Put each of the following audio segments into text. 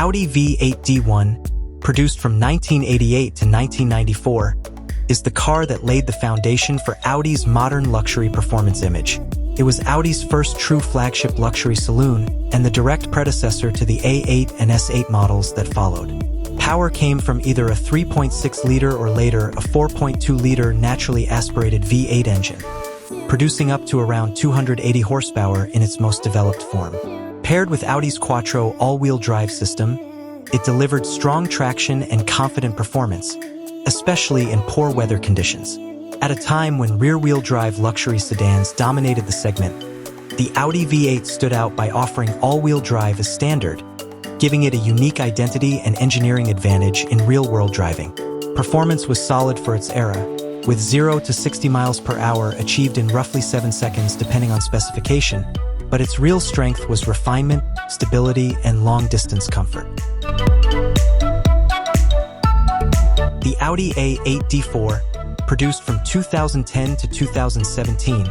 Audi V8 D1, produced from 1988 to 1994, is the car that laid the foundation for Audi's modern luxury performance image. It was Audi's first true flagship luxury saloon and the direct predecessor to the A8 and S8 models that followed. Power came from either a 3.6-liter or later a 4.2-liter naturally aspirated V8 engine, producing up to around 280 horsepower in its most developed form. Paired with Audi's Quattro all-wheel drive system, it delivered strong traction and confident performance, especially in poor weather conditions. At a time when rear-wheel drive luxury sedans dominated the segment, the Audi V8 stood out by offering all-wheel drive as standard, giving it a unique identity and engineering advantage in real-world driving. Performance was solid for its era, with 0 to 60 miles per hour achieved in roughly 7 seconds depending on specification, but its real strength was refinement, stability, and long-distance comfort. The Audi A8 D4, produced from 2010 to 2017,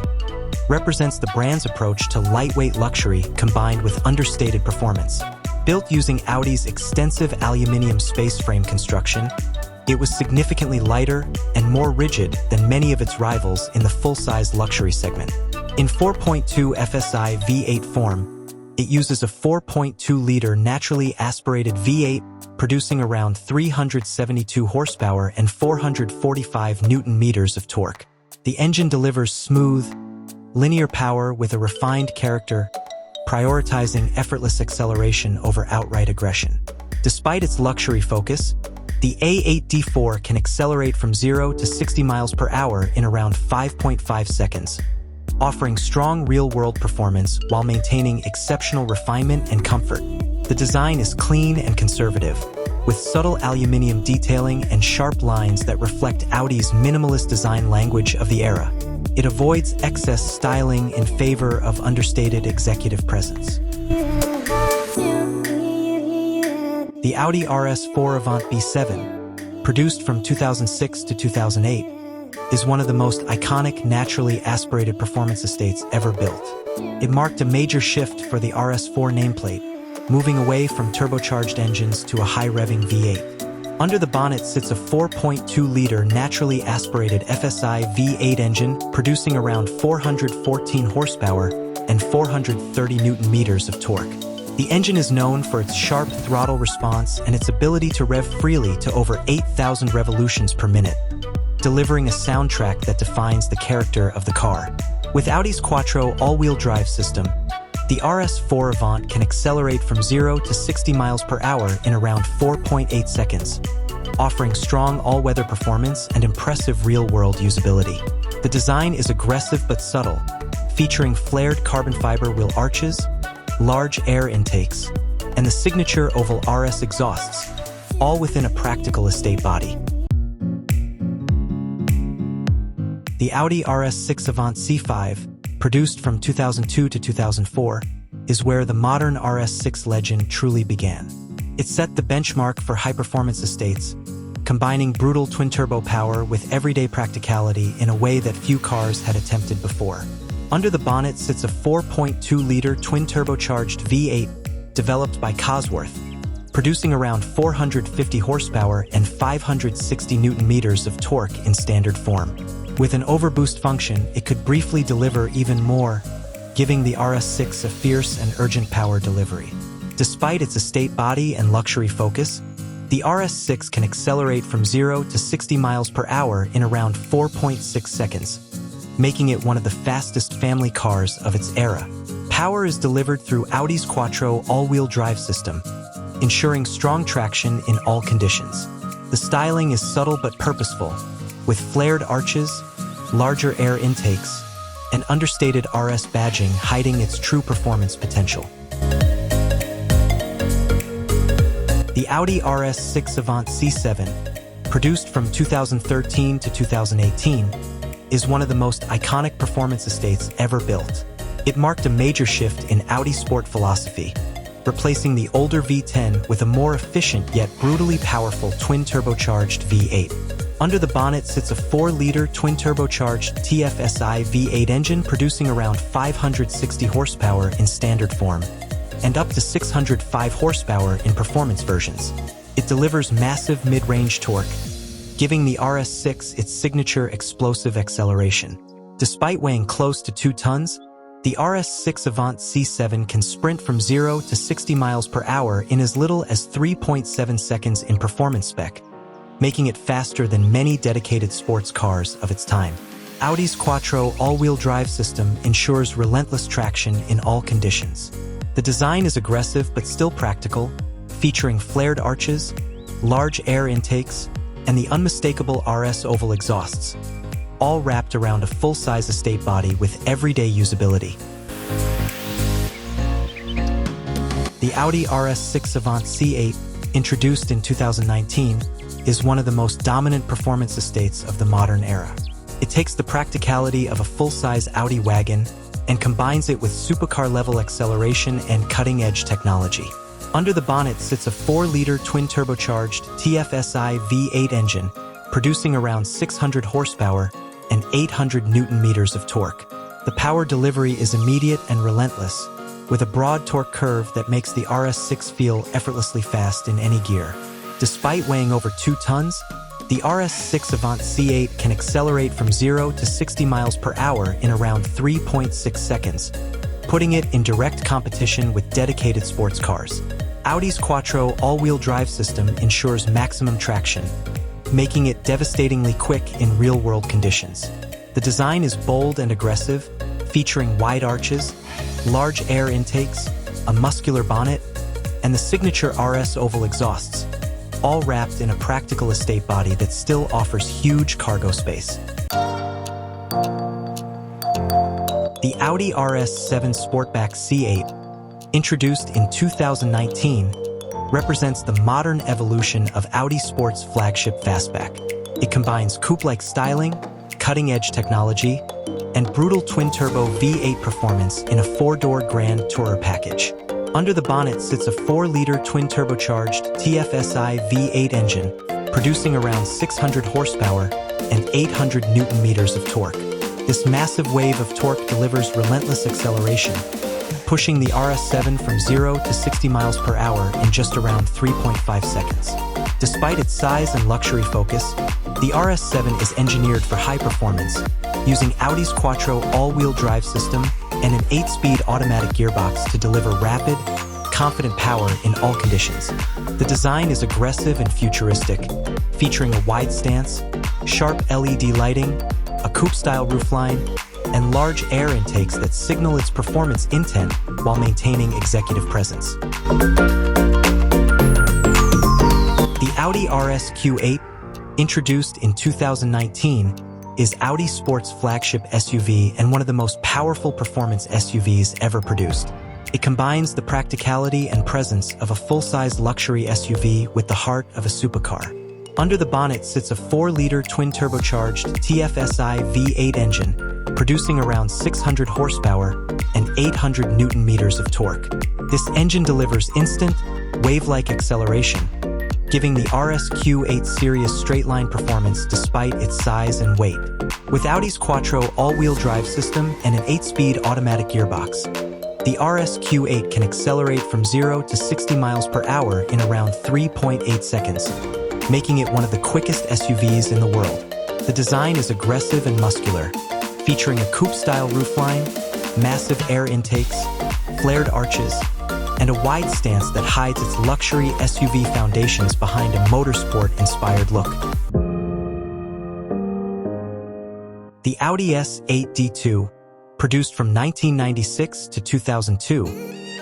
represents the brand's approach to lightweight luxury combined with understated performance. Built using Audi's extensive aluminum space frame construction, it was significantly lighter and more rigid than many of its rivals in the full-size luxury segment. In 4.2 FSI V8 form, it uses a 4.2-liter naturally aspirated V8, producing around 372 horsepower and 445 newton-meters of torque. The engine delivers smooth, linear power with a refined character, prioritizing effortless acceleration over outright aggression. Despite its luxury focus, the A8 D4 can accelerate from 0 to 60 miles per hour in around 5.5 seconds, offering strong real-world performance while maintaining exceptional refinement and comfort. The design is clean and conservative, with subtle aluminum detailing and sharp lines that reflect Audi's minimalist design language of the era. It avoids excess styling in favor of understated executive presence. The Audi RS4 Avant B7, produced from 2006 to 2008, is one of the most iconic naturally aspirated performance estates ever built. It marked a major shift for the RS4 nameplate, moving away from turbocharged engines to a high-revving V8. Under the bonnet sits a 4.2-liter naturally aspirated FSI V8 engine producing around 414 horsepower and 430 newton-meters of torque. The engine is known for its sharp throttle response and its ability to rev freely to over 8,000 revolutions per minute, delivering a soundtrack that defines the character of the car. With Audi's Quattro all-wheel drive system, the RS4 Avant can accelerate from 0 to 60 miles per hour in around 4.8 seconds, offering strong all-weather performance and impressive real-world usability. The design is aggressive but subtle, featuring flared carbon fiber wheel arches, large air intakes, and the signature oval RS exhausts, all within a practical estate body. The Audi RS6 Avant C5, produced from 2002 to 2004, is where the modern RS6 legend truly began. It set the benchmark for high-performance estates, combining brutal twin-turbo power with everyday practicality in a way that few cars had attempted before. Under the bonnet sits a 4.2-liter twin-turbocharged V8 developed by Cosworth, producing around 450 horsepower and 560 newton-meters of torque in standard form. With an overboost function, it could briefly deliver even more, giving the RS6 a fierce and urgent power delivery. Despite its estate body and luxury focus, the RS6 can accelerate from 0 to 60 miles per hour in around 4.6 seconds, making it one of the fastest family cars of its era. Power is delivered through Audi's Quattro all-wheel drive system, ensuring strong traction in all conditions. The styling is subtle but purposeful, with flared arches, larger air intakes, and understated RS badging hiding its true performance potential. The Audi RS6 Avant C7, produced from 2013 to 2018, is one of the most iconic performance estates ever built. It marked a major shift in Audi sport philosophy, replacing the older V10 with a more efficient yet brutally powerful twin-turbocharged V8. Under the bonnet sits a 4-liter twin-turbocharged TFSI V8 engine producing around 560 horsepower in standard form, and up to 605 horsepower in performance versions. It delivers massive mid-range torque, giving the RS6 its signature explosive acceleration. Despite weighing close to 2 tons, the RS6 Avant C7 can sprint from 0 to 60 miles per hour in as little as 3.7 seconds in performance spec, making it faster than many dedicated sports cars of its time. Audi's Quattro all-wheel drive system ensures relentless traction in all conditions. The design is aggressive but still practical, featuring flared arches, large air intakes, and the unmistakable RS oval exhausts, all wrapped around a full-size estate body with everyday usability. The Audi RS6 Avant C8, introduced in 2019, is one of the most dominant performance estates of the modern era. It takes the practicality of a full-size Audi wagon and combines it with supercar-level acceleration and cutting-edge technology. Under the bonnet sits a 4-liter twin-turbocharged TFSI V8 engine, producing around 600 horsepower and 800 Newton-meters of torque. The power delivery is immediate and relentless, with a broad torque curve that makes the RS6 feel effortlessly fast in any gear. Despite weighing over 2 tons, the RS6 Avant C8 can accelerate from 0 to 60 miles per hour in around 3.6 seconds, putting it in direct competition with dedicated sports cars. Audi's Quattro all-wheel drive system ensures maximum traction, making it devastatingly quick in real-world conditions. The design is bold and aggressive, featuring wide arches, large air intakes, a muscular bonnet, and the signature RS oval exhausts, all wrapped in a practical estate body that still offers huge cargo space. The Audi RS7 Sportback C8, introduced in 2019, represents the modern evolution of Audi Sport's flagship fastback. It combines coupe-like styling, cutting-edge technology, and brutal twin-turbo V8 performance in a 4-door Grand Tourer package. Under the bonnet sits a 4-liter twin-turbocharged TFSI V8 engine, producing around 600 horsepower and 800 Newton-meters of torque. This massive wave of torque delivers relentless acceleration, pushing the RS7 from 0 to 60 miles per hour in just around 3.5 seconds. Despite its size and luxury focus, the RS7 is engineered for high performance, using Audi's Quattro all-wheel drive system and an 8-speed automatic gearbox to deliver rapid, confident power in all conditions. The design is aggressive and futuristic, featuring a wide stance, sharp LED lighting, a coupe-style roofline, and large air intakes that signal its performance intent while maintaining executive presence. The Audi RS8, introduced in 2019, is Audi Sport's flagship SUV and one of the most powerful performance SUVs ever produced. It combines the practicality and presence of a full-size luxury SUV with the heart of a supercar. Under the bonnet sits a 4-liter twin-turbocharged TFSI V8 engine, producing around 600 horsepower and 800 Newton-meters of torque. This engine delivers instant, wave-like acceleration, giving the RS8 serious straight-line performance despite its size and weight. With Audi's Quattro all-wheel drive system and an 8-speed automatic gearbox, the RS8 can accelerate from 0 to 60 miles per hour in around 3.8 seconds, making it one of the quickest SUVs in the world. The design is aggressive and muscular, featuring a coupe-style roofline, massive air intakes, flared arches, and a wide stance that hides its luxury SUV foundations behind a motorsport-inspired look. The Audi S8 D2, produced from 1996 to 2002,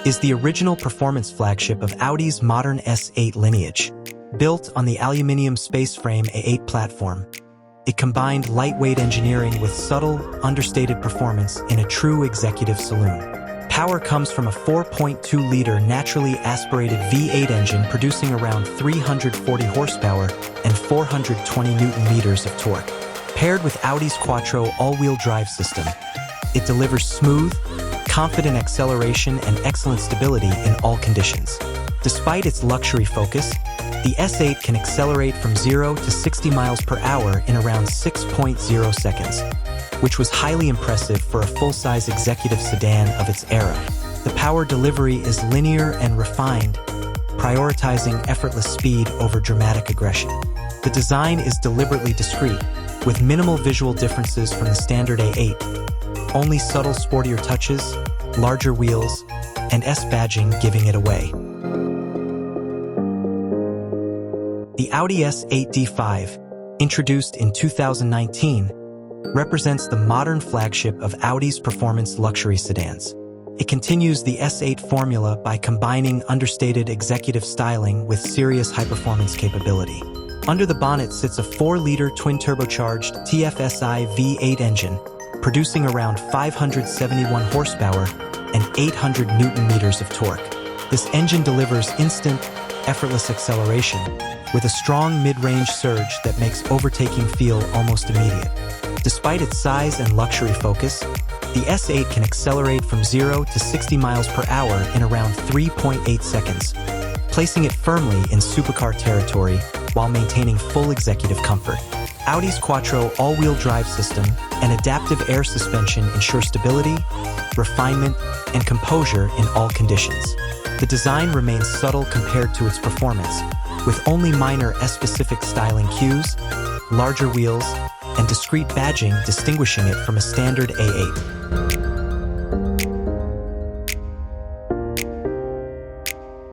is the original performance flagship of Audi's modern S8 lineage. Built on the aluminium space frame A8 platform, it combined lightweight engineering with subtle, understated performance in a true executive saloon. Power comes from a 4.2-liter naturally aspirated V8 engine producing around 340 horsepower and 420 Newton-meters of torque. Paired with Audi's Quattro all-wheel drive system, it delivers smooth, confident acceleration and excellent stability in all conditions. Despite its luxury focus, the S8 can accelerate from 0 to 60 miles per hour in around 6.0 seconds, which was highly impressive for a full-size executive sedan of its era. The power delivery is linear and refined, prioritizing effortless speed over dramatic aggression. The design is deliberately discreet, with minimal visual differences from the standard A8. Only subtle sportier touches, larger wheels, and S badging giving it away. The Audi S8 D5, introduced in 2019, represents the modern flagship of Audi's performance luxury sedans. It continues the S8 formula by combining understated executive styling with serious high-performance capability. Under the bonnet sits a 4-liter twin-turbocharged TFSI V8 engine, producing around 571 horsepower and 800 Newton-meters of torque. This engine delivers instant, effortless acceleration, with a strong mid-range surge that makes overtaking feel almost immediate. Despite its size and luxury focus, the S8 can accelerate from 0 to 60 miles per hour in around 3.8 seconds, placing it firmly in supercar territory while maintaining full executive comfort. Audi's Quattro all-wheel drive system and adaptive air suspension ensure stability, refinement, and composure in all conditions. The design remains subtle compared to its performance, with only minor S-specific styling cues, larger wheels, and discreet badging distinguishing it from a standard A8.